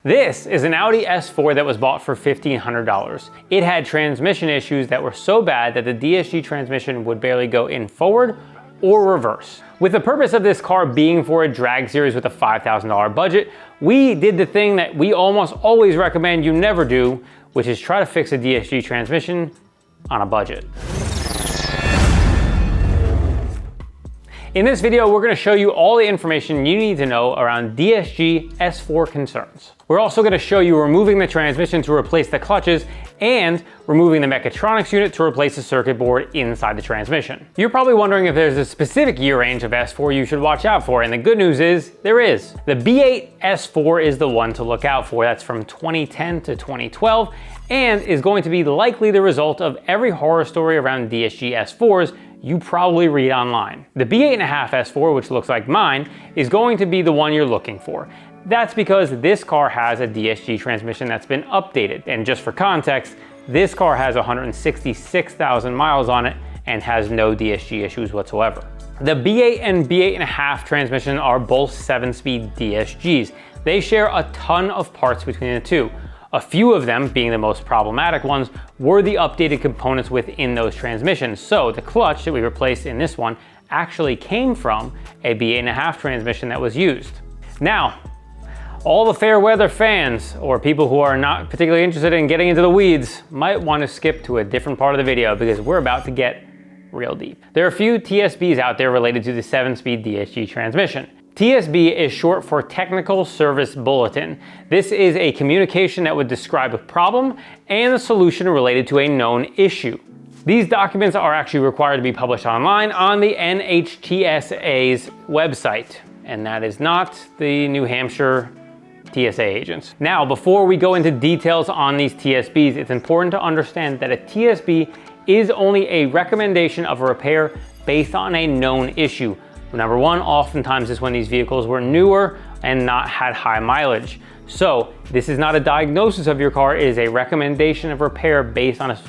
This is an Audi S4 that was bought for $1,500. It had transmission issues that were so bad that the DSG transmission would barely go in forward or reverse. With the purpose of this car being for a drag series with a $5,000 budget, we did the thing that we almost always recommend you never do, which is try to fix a DSG transmission on a budget. In this video, we're going to show you all the information you need to know around DSG S4 concerns. We're also going to show you removing the transmission to replace the clutches and removing the mechatronics unit to replace the circuit board inside the transmission. You're probably wondering if there's a specific year range of S4 you should watch out for, and the good news is there is. The B8 S4 is the one to look out for. That's from 2010 to 2012 and is going to be likely the result of every horror story around DSG S4s you probably read online. The B8.5 S4, which looks like mine, is going to be the one you're looking for. That's because this car has a DSG transmission that's been updated. And just for context, this car has 166,000 miles on it and has no DSG issues whatsoever. The B8 and B8.5 transmission are both 7-speed DSGs. They share a ton of parts between the two. A few of them, being the most problematic ones, were the updated components within those transmissions. So the clutch that we replaced in this one actually came from a B8.5 transmission that was used. Now, all the fair weather fans, or people who are not particularly interested in getting into the weeds, might want to skip to a different part of the video because we're about to get real deep. There are a few TSBs out there related to the 7-speed DSG transmission. TSB is short for Technical Service Bulletin. This is a communication that would describe a problem and a solution related to a known issue. These documents are actually required to be published online on the NHTSA's website, and that is not the New Hampshire TSA agents. Now, before we go into details on these TSBs, it's important to understand that a TSB is only a recommendation of a repair based on a known issue. Number one, oftentimes is when these vehicles were newer and not had high mileage. So this is not a diagnosis of your car, it is a recommendation of repair based on a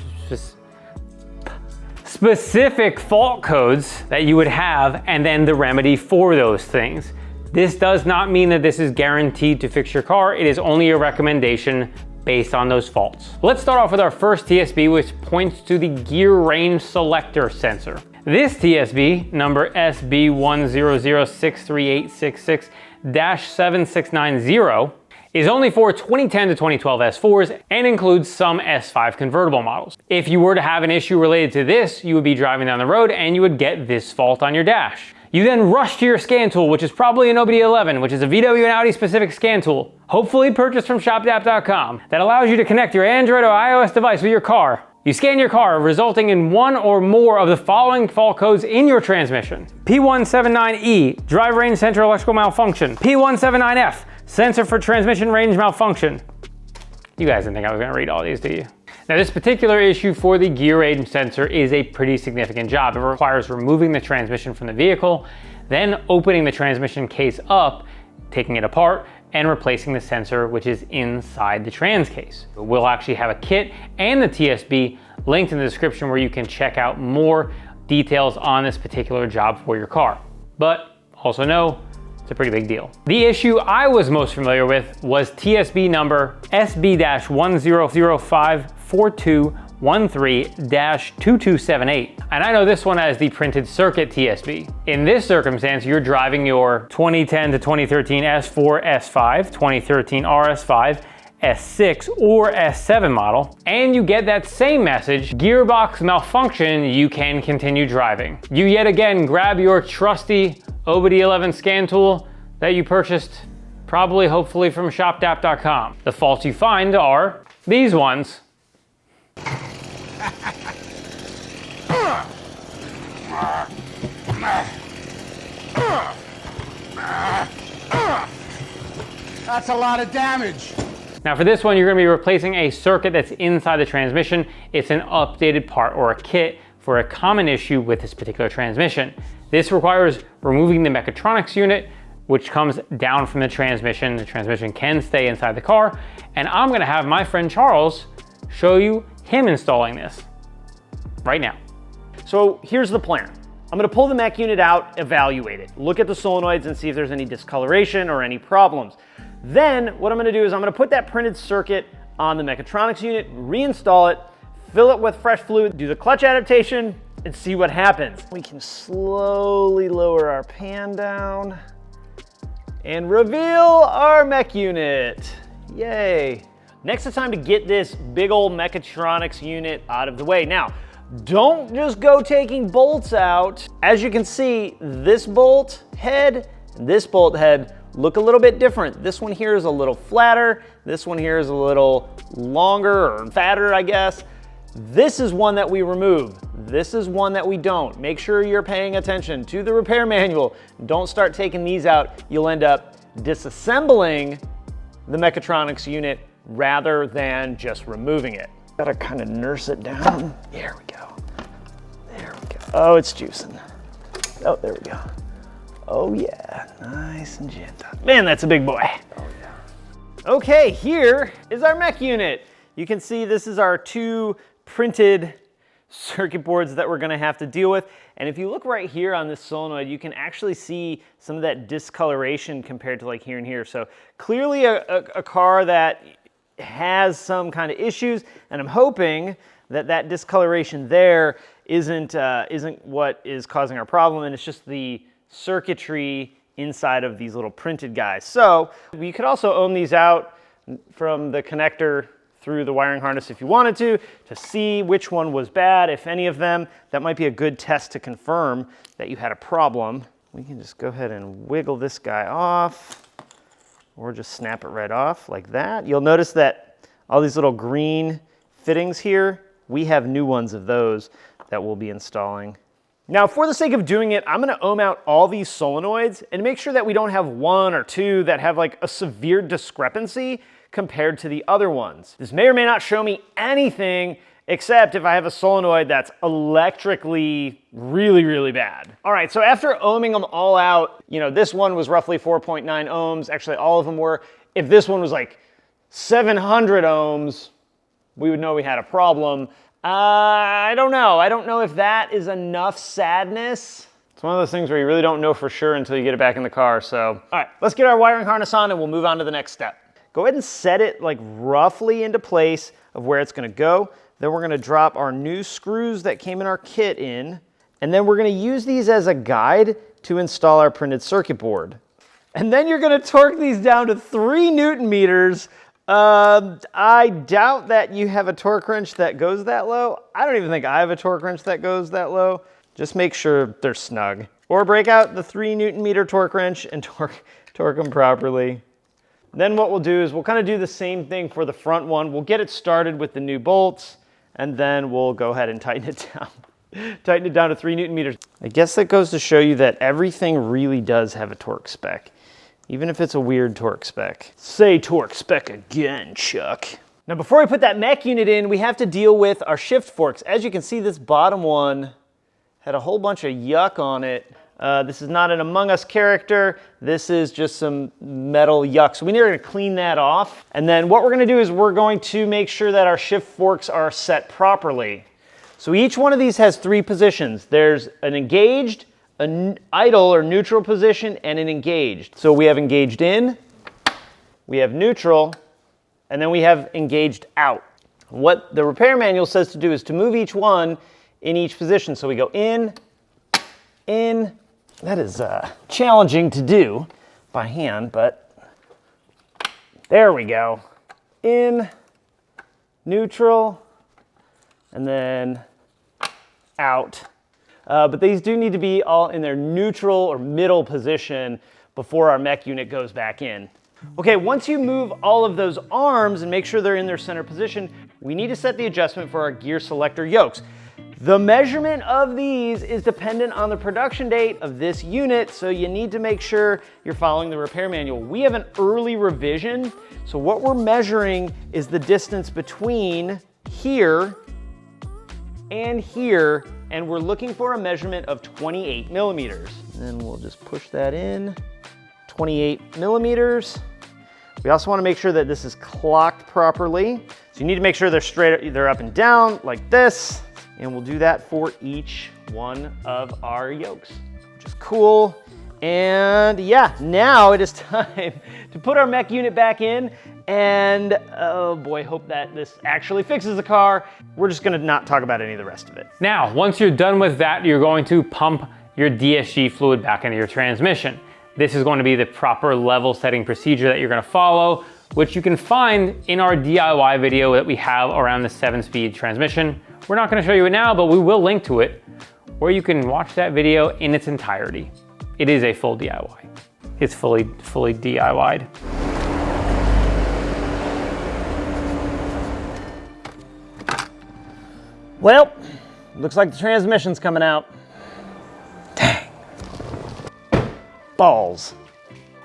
specific fault codes that you would have and then the remedy for those things. This does not mean that this is guaranteed to fix your car. It is only a recommendation based on those faults. Let's start off with our first TSB, which points to the gear range selector sensor. This TSB, number SB100638666-7690, is only for 2010 to 2012 S4s and includes some S5 convertible models. If you were to have an issue related to this, you would be driving down the road and you would get this fault on your dash. You then rush to your scan tool, which is probably an OBDeleven, which is a VW and Audi specific scan tool, hopefully purchased from shopdapp.com, that allows you to connect your Android or iOS device with your car. You scan your car, resulting in one or more of the following fault codes in your transmission. P179E, drive range sensor electrical malfunction. P179F, sensor for transmission range malfunction. You guys didn't think I was gonna read all these, do you? Now, this particular issue for the gear range sensor is a pretty significant job. It requires removing the transmission from the vehicle, then opening the transmission case up, taking it apart, and replacing the sensor which is inside the trans case. We'll actually have a kit and the TSB linked in the description where you can check out more details on this particular job for your car. But also know, it's a pretty big deal. The issue I was most familiar with was TSB number SB-10054213-2278. And I know this one as the printed circuit TSB. In this circumstance, you're driving your 2010 to 2013 S4, S5, 2013 RS5, S6 or S7 model, and you get that same message, gearbox malfunction, you can continue driving. You yet again grab your trusty OBDeleven scan tool that you purchased, probably hopefully from shopdapp.com. The faults you find are these ones. That's a lot of damage. Now for this one, you're gonna be replacing a circuit that's inside the transmission. It's an updated part or a kit for a common issue with this particular transmission. This requires removing the mechatronics unit, which comes down from the transmission. The transmission can stay inside the car, and I'm gonna have my friend Charles show you him installing this right now. So here's the plan. I'm gonna pull the mech unit out, evaluate it, look at the solenoids and see if there's any discoloration or any problems. Then what I'm gonna do is I'm gonna put that printed circuit on the mechatronics unit, reinstall it, fill it with fresh fluid, do the clutch adaptation, and see what happens. We can slowly lower our pan down and reveal our mech unit. Yay. Next, it's time to get this big old mechatronics unit out of the way. Now, don't just go taking bolts out. As you can see, this bolt head and this bolt head look a little bit different. This one here is a little flatter. This one here is a little longer or fatter, I guess. This is one that we remove. This is one that we don't. Make sure you're paying attention to the repair manual. Don't start taking these out. You'll end up disassembling the mechatronics unit rather than just removing it. Gotta kind of nurse it down. There we go. There we go. Oh, it's juicing. Oh, there we go. Oh yeah, nice and gentle. Man, that's a big boy. Oh yeah. Okay, here is our mech unit. You can see this is our 2 printed circuit boards that we're gonna have to deal with. And if you look right here on this solenoid, you can actually see some of that discoloration compared to like here and here. So clearly a car that has some kind of issues, and I'm hoping that that discoloration there isn't what is causing our problem, and it's just the circuitry inside of these little printed guys. So we could also ohm these out from the connector through the wiring harness if you wanted to see which one was bad, if any of them. That might be a good test to confirm that you had a problem. We can just go ahead and wiggle this guy off, or just snap it right off like that. You'll notice that all these little green fittings here, we have new ones of those that we'll be installing. Now, for the sake of doing it, I'm gonna ohm out all these solenoids and make sure that we don't have 1 or 2 that have like a severe discrepancy compared to the other ones. This may or may not show me anything except if I have a solenoid that's electrically really, really bad. All right, so after ohming them all out, you know, this one was roughly 4.9 ohms. Actually, all of them were. If this one was like 700 ohms, we would know we had a problem. I don't know. I don't know if that is enough sadness. It's one of those things where you really don't know for sure until you get it back in the car. So, all right, let's get our wiring harness on and we'll move on to the next step. Go ahead and set it like roughly into place of where it's gonna go. Then we're gonna drop our new screws that came in our kit in, and then we're gonna use these as a guide to install our printed circuit board. And then you're gonna torque these down to 3 Newton meters. I doubt that you have a torque wrench that goes that low. I don't even think I have a torque wrench that goes that low. Just make sure they're snug. Or break out the 3 Newton meter torque wrench and torque them properly. Then what we'll do is we'll kind of do the same thing for the front one. We'll get it started with the new bolts, and then we'll go ahead and tighten it down. Tighten it down to 3 Newton meters. I guess that goes to show you that everything really does have a torque spec, even if it's a weird torque spec. Say torque spec again, Chuck. Now before we put that mech unit in, we have to deal with our shift forks. As you can see, this bottom one had a whole bunch of yuck on it. This is not an Among Us character. This is just some metal yuck. So we need to clean that off. And then what we're gonna do is we're going to make sure that our shift forks are set properly. So each one of these has 3 positions. There's an engaged, an idle or neutral position, and an engaged. So we have engaged in, we have neutral, and then we have engaged out. What the repair manual says to do is to move each one in each position. So we go in. That is challenging to do by hand, but there we go. In, neutral, and then out. But these do need to be all in their neutral or middle position before our mech unit goes back in. Okay, once you move all of those arms and make sure they're in their center position, we need to set the adjustment for our gear selector yokes. The measurement of these is dependent on the production date of this unit, so you need to make sure you're following the repair manual. We have an early revision, so what we're measuring is the distance between here and here, and we're looking for a measurement of 28 millimeters. And then we'll just push that in, 28 millimeters. We also want to make sure that this is clocked properly. So you need to make sure they're straight, they're up and down like this. And we'll do that for each one of our yokes, which is cool. And yeah, now it is time to put our mech unit back in, and oh boy, hope that this actually fixes the car. We're just gonna not talk about any of the rest of it. Now, once you're done with that, you're going to pump your DSG fluid back into your transmission. This is going to be the proper level setting procedure that you're gonna follow, which you can find in our DIY video that we have around the 7-speed transmission. We're not gonna show you it now, but we will link to it, where you can watch that video in its entirety. It is a full DIY. It's fully DIY'd. Well, looks like the transmission's coming out. Dang. Balls.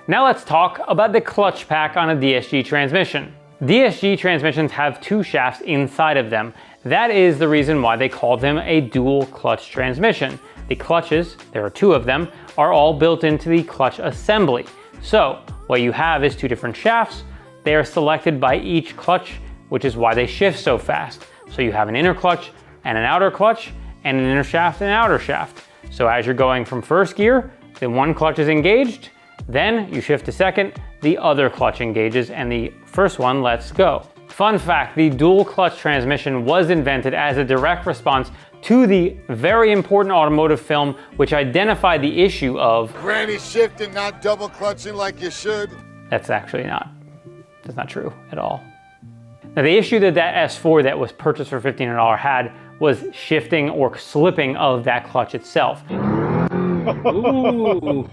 Now let's talk about the clutch pack on a DSG transmission. DSG transmissions have 2 shafts inside of them. That is the reason why they call them a dual clutch transmission. The clutches, there are 2 of them, are all built into the clutch assembly. So what you have is 2 different shafts. They are selected by each clutch, which is why they shift so fast. So you have an inner clutch and an outer clutch, and an inner shaft and an outer shaft. So as you're going from first gear, then one clutch is engaged, then you shift to second, the other clutch engages, and the first one lets go. Fun fact, the dual clutch transmission was invented as a direct response to the very important automotive film which identified the issue of granny shifting, not double clutching like you should. That's not true at all. Now the issue that S4 that was purchased for $1,500 had was shifting or slipping of that clutch itself. Ooh.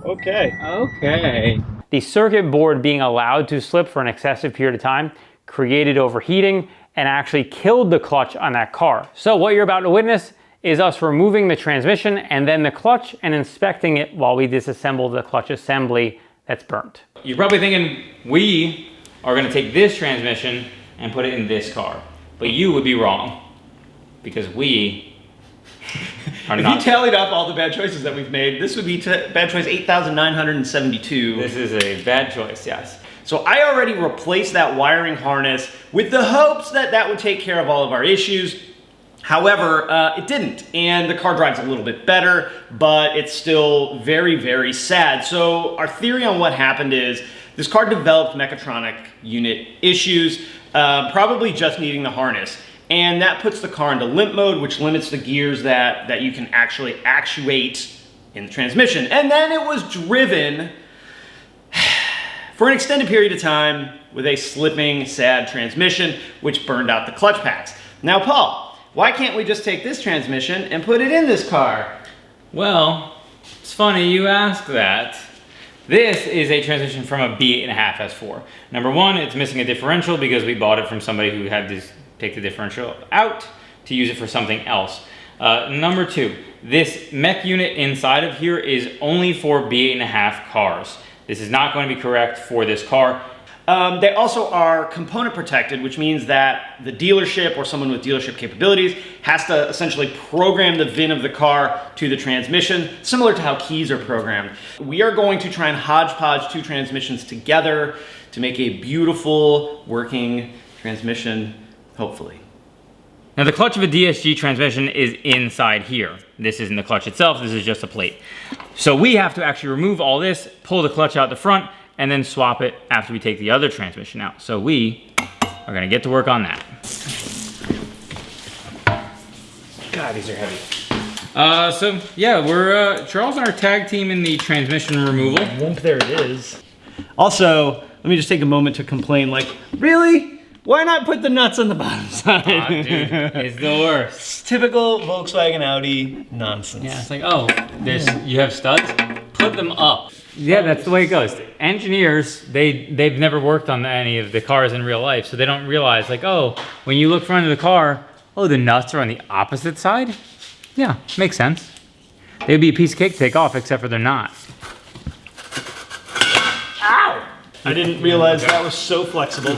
Okay. The circuit board being allowed to slip for an excessive period of time created overheating and actually killed the clutch on that car. So what you're about to witness is us removing the transmission and then the clutch and inspecting it while we disassemble the clutch assembly that's burnt. You're probably thinking we are going to take this transmission and put it in this car, but you would be wrong because we are If not. you tallied up all the bad choices that we've made, this would be bad choice 8,972. This is a bad choice, yes. So I already replaced that wiring harness with the hopes that that would take care of all of our issues. However, it didn't, and the car drives a little bit better, but it's still very, very sad. So our theory on what happened is this car developed mechatronic unit issues, probably just needing the harness. And that puts the car into limp mode, which limits the gears that you can actually actuate in the transmission. And then it was driven for an extended period of time with a slipping, sad transmission, which burned out the clutch packs. Now, Paul, why can't we just take this transmission and put it in this car? Well, it's funny you ask that. This is a transmission from a B8.5 S4. Number one, it's missing a differential because we bought it from somebody who had to take the differential out to use it for something else. Number two, this mech unit inside of here is only for B8.5 cars. This is not going to be correct for this car. They also are component protected, which means that the dealership or someone with dealership capabilities has to essentially program the VIN of the car to the transmission, similar to how keys are programmed. We are going to try and hodgepodge 2 transmissions together to make a beautiful working transmission, hopefully. Now the clutch of a DSG transmission is inside here. This isn't the clutch itself, this is just a plate. So we have to actually remove all this, pull the clutch out the front, and then swap it after we take the other transmission out. So we are gonna get to work on that. God, these are heavy. So yeah, we're Charles and our tag team in the transmission removal. Whoop, there it is. Also, let me just take a moment to complain, like, really? Why not put the nuts on the bottom side? Ah, dude, it's the worst. It's typical Volkswagen Audi nonsense. Yeah, it's like, oh, you have studs? Put them up. Yeah, that's the way it goes. Engineers, they've never worked on any of the cars in real life, so they don't realize, like, oh, when you look front of the car, oh, the nuts are on the opposite side? Yeah, makes sense. They'd be a piece of cake to take off, except for they're not. Ow! I didn't realize that was so flexible.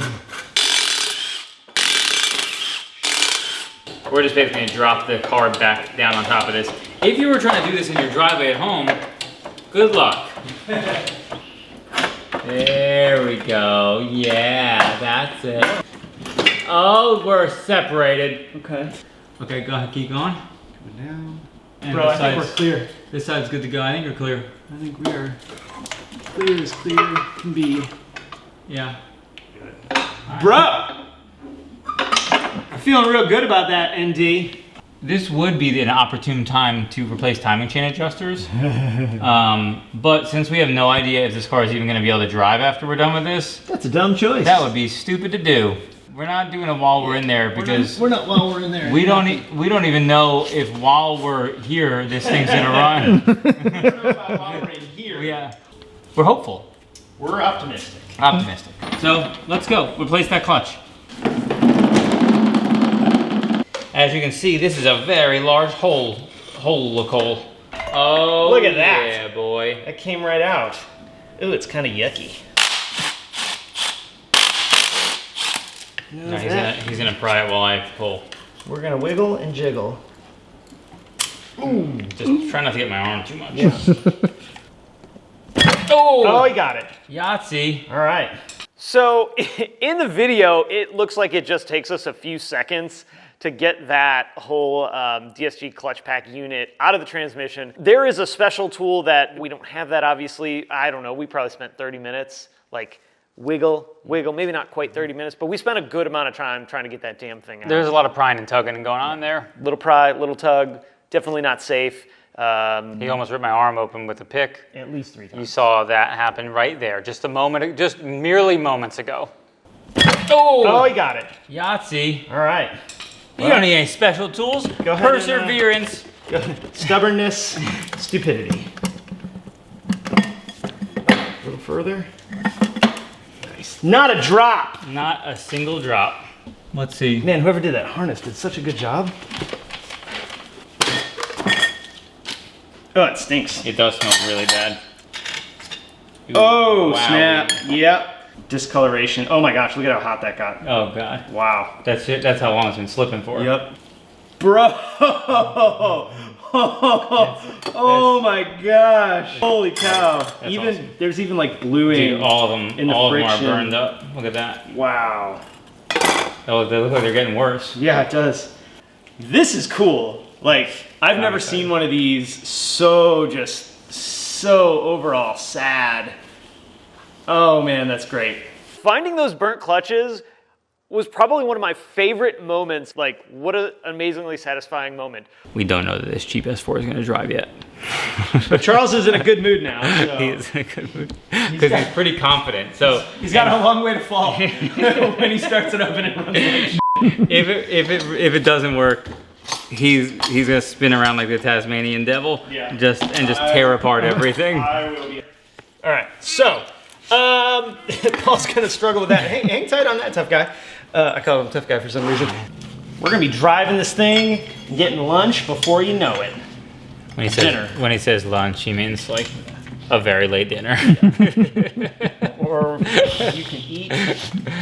We're just basically gonna drop the car back down on top of this. If you were trying to do this in your driveway at home, good luck. There we go. Yeah, that's it. Oh, we're separated. Okay. Okay, go ahead, keep going. Down. And Bro, I think we're clear. This side's good to go. I think you're clear. I think we are clear as clear can be. Yeah. Bro! I'm feeling real good about that, ND. This would be an opportune time to replace timing chain adjusters. But since we have no idea if this car is even going to be able to drive after we're done with this, That's a dumb choice. that would be stupid to do. We're not doing it while we're in there because we're not while we're in there. we don't even know if while we're here this thing's gonna run. While we're in here. Yeah, we're hopeful. We're optimistic. Optimistic. So let's go. Replace that clutch. As you can see, this is a very large hole. Oh, Look at that. Yeah, boy. That came right out. Ooh, it's kind of yucky. No, he's gonna pry it while I pull. We're gonna wiggle and jiggle. Ooh. Just try not to get my arm too much. Yeah. Oh, he got it. Yahtzee. All right. So in the video, it looks like it just takes us a few seconds to get that whole DSG clutch pack unit out of the transmission. There is a special tool that we don't have that, obviously. I don't know, we probably spent 30 minutes, like wiggle, maybe not quite 30 minutes, but we spent a good amount of time trying to get that damn thing out. There's a lot of prying and tugging going on there. Little pry, little tug, definitely not safe. He almost ripped my arm open with a pick. At least 3 times. You saw that happen right there, just merely moments ago. Oh, he got it. Yahtzee. All right. You don't need any special tools. Go ahead and, Perseverance. Stubbornness, stupidity. A little further. Nice. Not a drop. Not a single drop. Let's see. Man, whoever did that harness did such a good job. Oh, it stinks. It does smell really bad. Ooh, Oh, wow. snap. Yep. Discoloration. Oh my gosh, look at how hot that got. Oh god. Wow. That's it. That's how long it's been slipping for. Yep. Bro. Oh my gosh. Holy cow. awesome. There's even like bluing. Dude, all of them in the are friction. burned up. Look at that. Wow. Oh, they look like they're getting worse. Yeah, it does. This is cool. Like, I've never seen one of these so overall sad. Oh man, that's great. Finding those burnt clutches was probably one of my favorite moments. Like, what an amazingly satisfying moment. We don't know that this cheap S4 is going to drive yet. But Charles is in a good mood now. So. He is in a good mood because he's pretty confident. So He's got a long way to fall when he starts it up and it runs like if it doesn't work, he's gonna spin around like the Tasmanian devil. Yeah. Just tear apart everything. I will be. All right, so Paul's gonna struggle with that. Hang tight on that, tough guy. I call him tough guy for some reason. We're gonna be driving this thing, and getting lunch before you know it. When he says lunch, he means like a very late dinner. Or you can eat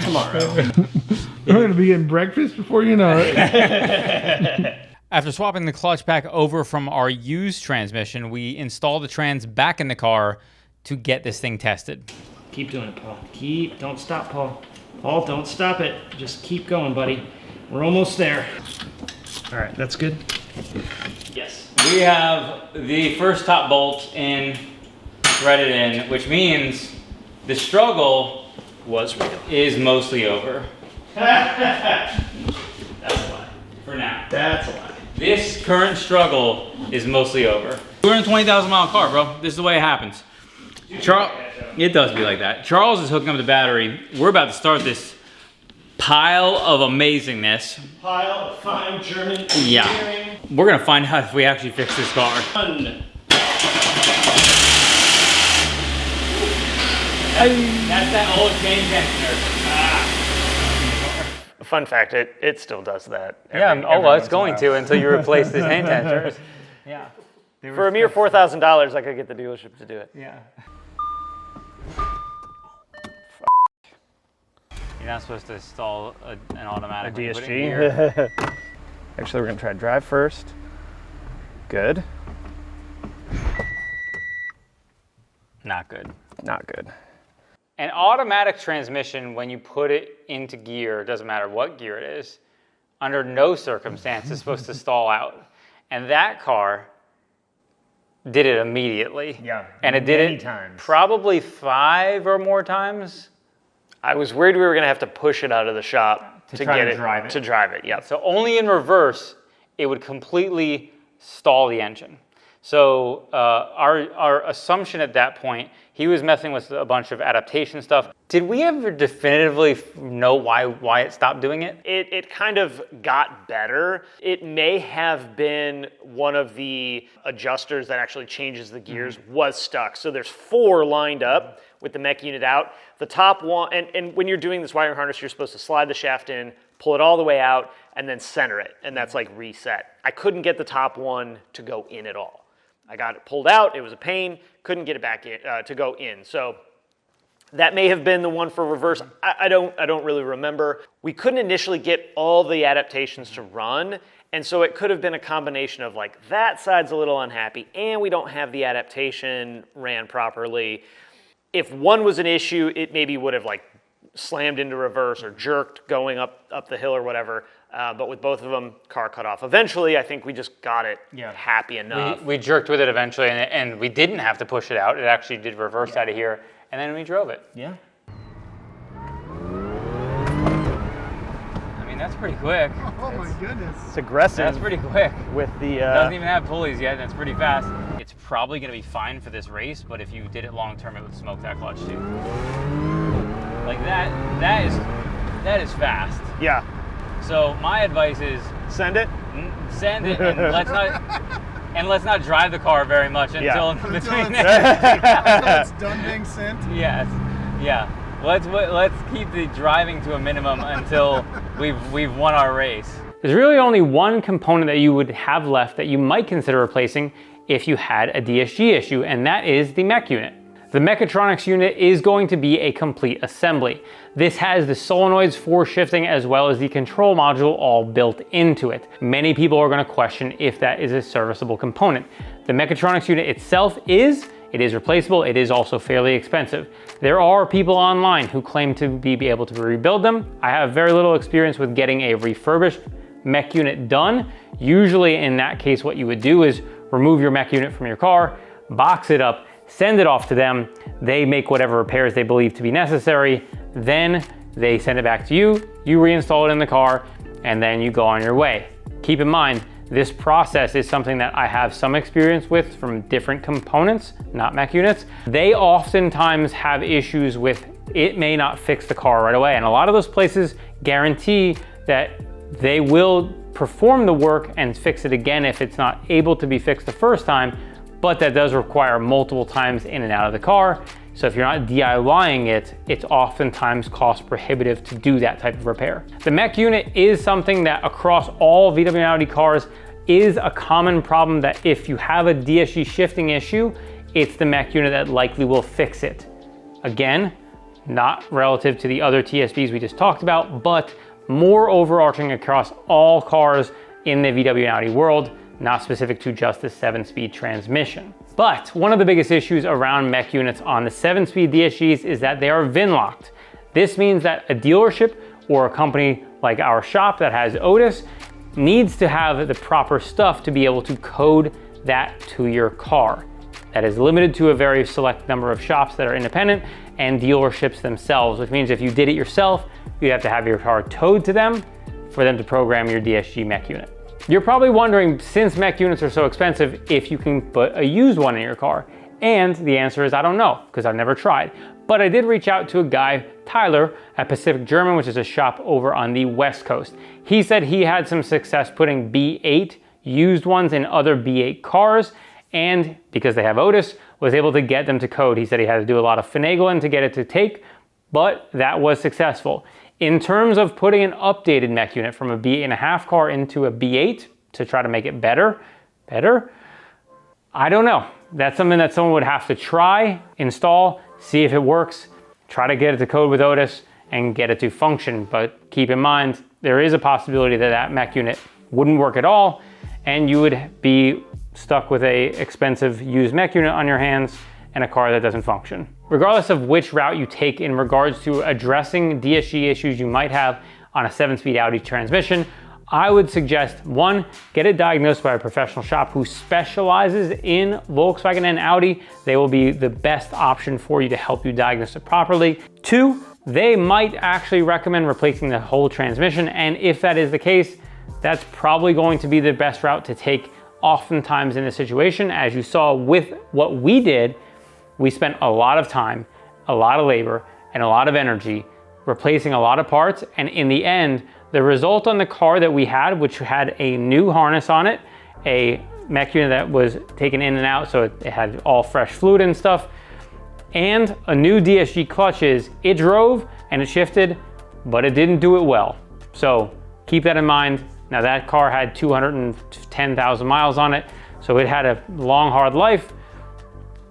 tomorrow. We're going to be getting breakfast before you know it. After swapping the clutch pack over from our used transmission, we installed the trans back in the car to get this thing tested. Keep doing it, Paul. Don't stop, Paul. Paul, don't stop it. Just keep going, buddy. We're almost there. All right, that's good. Yes. We have the first top bolt in, threaded in, which means the struggle is mostly over. That's a lie. For now. That's a lie. This current struggle is mostly over. 220,000 mile car, bro. This is the way it happens. It does be like that. Charles is hooking up the battery. We're about to start this pile of amazingness. Pile of fine German engineering. Yeah. We're gonna find out if we actually fix this car. That's that old chain tensioner. Fun fact, it still does that. It's going to until you replace the hand tensors. Yeah. For a mere $4,000, I could get the dealership to do it. Yeah. You're not supposed to install an automatic. A DSG. Actually, we're gonna try to drive first. Good. Not good. Not good. An automatic transmission, when you put it into gear, doesn't matter what gear it is, under no circumstance is supposed to stall out. And that car did it immediately. Yeah, And it did many it times. probably 5 or more times. I was worried we were gonna have to push it out of the shop to try get to it, drive it. to drive it, yeah. So only in reverse, it would completely stall the engine. So our assumption at that point, he was messing with a bunch of adaptation stuff. Did we ever definitively know why it stopped doing it? It kind of got better. It may have been one of the adjusters that actually changes the gears was stuck. So there's 4 lined up with the mech unit out. The top one, and when you're doing this wiring harness, you're supposed to slide the shaft in, pull it all the way out, and then center it, and that's like reset. I couldn't get the top one to go in at all. I got it pulled out, it was a pain, couldn't get it back in, to go in. So that may have been the one for reverse. I don't really remember. We couldn't initially get all the adaptations to run, and so it could have been a combination of like, that side's a little unhappy, and we don't have the adaptation ran properly. If one was an issue, it maybe would have like slammed into reverse or jerked going up the hill or whatever. But with both of them, car cut off. Eventually, I think we just got it happy enough. We jerked with it eventually, and we didn't have to push it out. It actually did reverse out of here, and then we drove it. Yeah. I mean, that's pretty quick. Oh my goodness. It's aggressive. That's pretty quick. With the Doesn't even have pulleys yet, and it's pretty fast. It's probably going to be fine for this race, but if you did it long term, it would smoke that clutch too. Like that is fast. yeah. So my advice is Send it. send it, and let's not drive the car very much until Until between it's done being sent. Yes, yeah. Let's keep the driving to a minimum until we've won our race. There's really only one component that you would have left that you might consider replacing if you had a DSG issue, and that is the mech unit. The mechatronics unit is going to be a complete assembly. This has the solenoids for shifting as well as the control module all built into it. Many people are going to question if that is a serviceable component. The mechatronics unit itself is replaceable. It is also fairly expensive. There are people online who claim to be able to rebuild them. I have very little experience with getting a refurbished mech unit done. Usually in that case, what you would do is remove your mech unit from your car, box it up, send it off to them. They make whatever repairs they believe to be necessary. Then they send it back to you. You reinstall it in the car, and then you go on your way. Keep in mind, this process is something that I have some experience with from different components, not mech units. They oftentimes have issues with it may not fix the car right away. And a lot of those places guarantee that they will perform the work and fix it again if it's not able to be fixed the first time, but that does require multiple times in and out of the car. So if you're not DIYing it, it's oftentimes cost prohibitive to do that type of repair. The mech unit is something that across all VW and Audi cars is a common problem that if you have a DSG shifting issue, it's the mech unit that likely will fix it. Again, not relative to the other TSBs we just talked about, but more overarching across all cars in the VW and Audi world, not specific to just the 7-speed transmission. But one of the biggest issues around mech units on the 7-speed DSGs is that they are VIN locked. This means that a dealership or a company like our shop that has Otis needs to have the proper stuff to be able to code that to your car. That is limited to a very select number of shops that are independent and dealerships themselves, which means if you did it yourself, you'd have to have your car towed to them for them to program your DSG mech unit. You're probably wondering, since mech units are so expensive, if you can put a used one in your car. And the answer is I don't know, because I've never tried. But I did reach out to a guy, Tyler, at Pacific German, which is a shop over on the West Coast. He said he had some success putting B8 used ones in other B8 cars, and because they have Otis, was able to get them to code. He said he had to do a lot of finagling to get it to take, but that was successful. In terms of putting an updated mech unit from a B8.5 car into a B8 to try to make it better, I don't know. That's something that someone would have to try, install, see if it works, try to get it to code with Otis and get it to function. But keep in mind, there is a possibility that that mech unit wouldn't work at all and you would be stuck with a expensive used mech unit on your hands and a car that doesn't function. Regardless of which route you take in regards to addressing DSG issues you might have on a 7-speed Audi transmission, I would suggest, one, get it diagnosed by a professional shop who specializes in Volkswagen and Audi. They will be the best option for you to help you diagnose it properly. Two, they might actually recommend replacing the whole transmission, and if that is the case, that's probably going to be the best route to take oftentimes in this situation. As you saw with what we did, we spent a lot of time, a lot of labor, and a lot of energy replacing a lot of parts, and in the end, the result on the car that we had, which had a new harness on it, a mech unit that was taken in and out, so it had all fresh fluid and stuff, and a new DSG clutches, it drove and it shifted, but it didn't do it well. So keep that in mind. Now that car had 210,000 miles on it, so it had a long, hard life,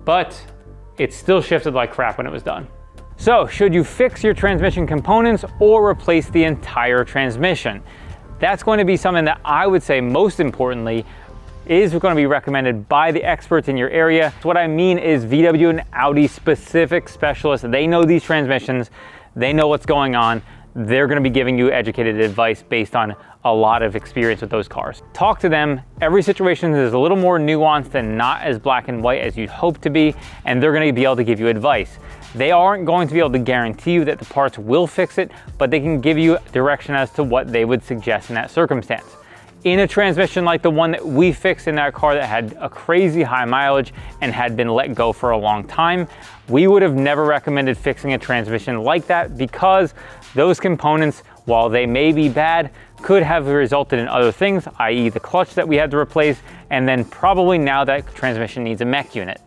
but it still shifted like crap when it was done. So, should you fix your transmission components or replace the entire transmission? That's going to be something that I would say most importantly is going to be recommended by the experts in your area. What I mean is VW and Audi specific specialists. They know these transmissions, they know what's going on. They're going to be giving you educated advice based on a lot of experience with those cars. Talk to them. Every situation is a little more nuanced and not as black and white as you'd hope to be, and they're going to be able to give you advice. They aren't going to be able to guarantee you that the parts will fix it, but they can give you direction as to what they would suggest in that circumstance. In a transmission like the one that we fixed in that car that had a crazy high mileage and had been let go for a long time, we would have never recommended fixing a transmission like that because those components, while they may be bad, could have resulted in other things, i.e. the clutch that we had to replace, and then probably now that transmission needs a mech unit.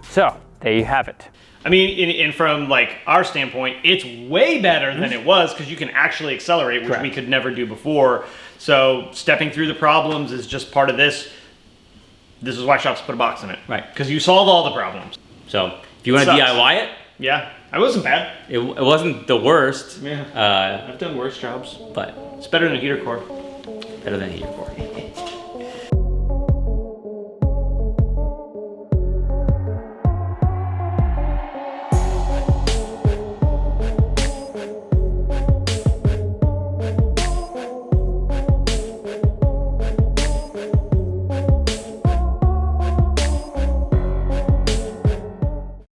So there you have it. I mean, and from like our standpoint, it's way better than it was because you can actually accelerate, which we could never do before. So stepping through the problems is just part of this. This is why shops put a box in it. Right. Because you solve all the problems. So if you want to DIY it, yeah, it wasn't bad. it wasn't the worst. Yeah, I've done worse jobs. But It's better than a heater core. better than a heater core.